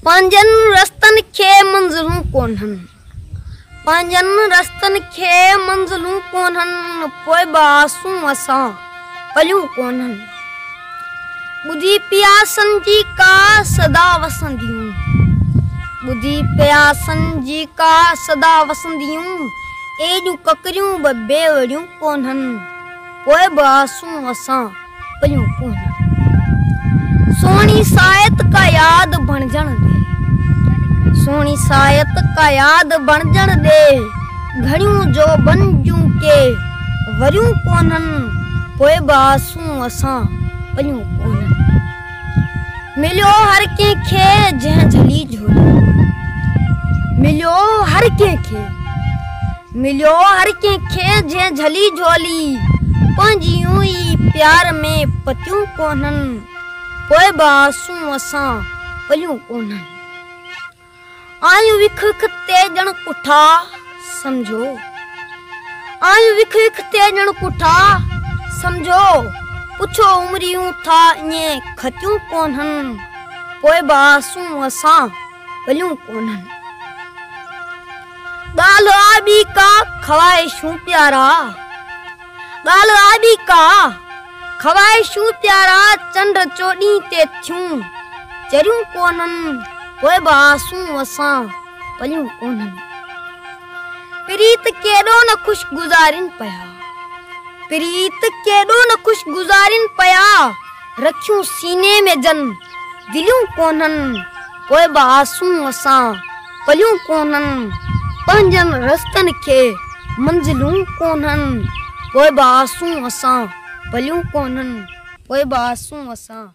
पंजन रस्तन खे मंज़िलूं कोन्हनि, पंजन रस्तन खे मंज़िलूं कोन्हनि, पोइ बासूं असां पलियूं कोन्हनि। ॿुधी प्यासनि जी का सदा वसंदियूं, ॿुधी प्यासनि जी का सदा वसंदियूं, एॾियूं ककरियूं बि बेवड़ियूं कोन्हनि, पोइ बासूं असां पलियूं कोन्हनि। सोणी सायत का याद बणजण दे, सोणी सायत का याद बणजण दे, घणियूं जो बनजूं के वरियूं कोन्हनि, पोइ बासूं असां पलियूं कोन्हनि। मिलियो हर कंहिंखे जंहिं झली झोली, मिलियो हर कंहिंखे, मिलियो हर कंहिंखे जंहिं झली झोली, पंहिंजियूं ई प्यार में पतियूं कोन्हनि, पोइ बासूं असां पलियूं कोन्हनि। आयूं विख विख ते ॼण कुठा समझो, आयूं विख विख ते ॼण कुठा समझो, पुछो उमरियूं था ईअं खतियूं कोन्हनि, पोइ बासूं असां पलियूं कोन्हनि। ॻाल्हि आबी का ख़्वाहिशूं प्यारा, ॻाल्हि आबी का ख़्वाहिशूं प्यारा, चंड चोॾीं ते थियूं चरियूं कोन्हनि, पोइ बासूं असां पलियूं कोन्हनि। प्रीत केॾो न ख़ुशि गुज़ारिन पिया, प्रीत केॾो न ख़ुशि गुज़ारिन पिया, रखियूं सीने में जन दिलियूं कोन्हनि, पोइ बासूं असां पलियूं कोन्हनि। पंजनि रस्तनि खे मंज़िलूं कोन्हनि, पोइ बासूं असां पलियूं कोन्हनि, पोइ बासूं असां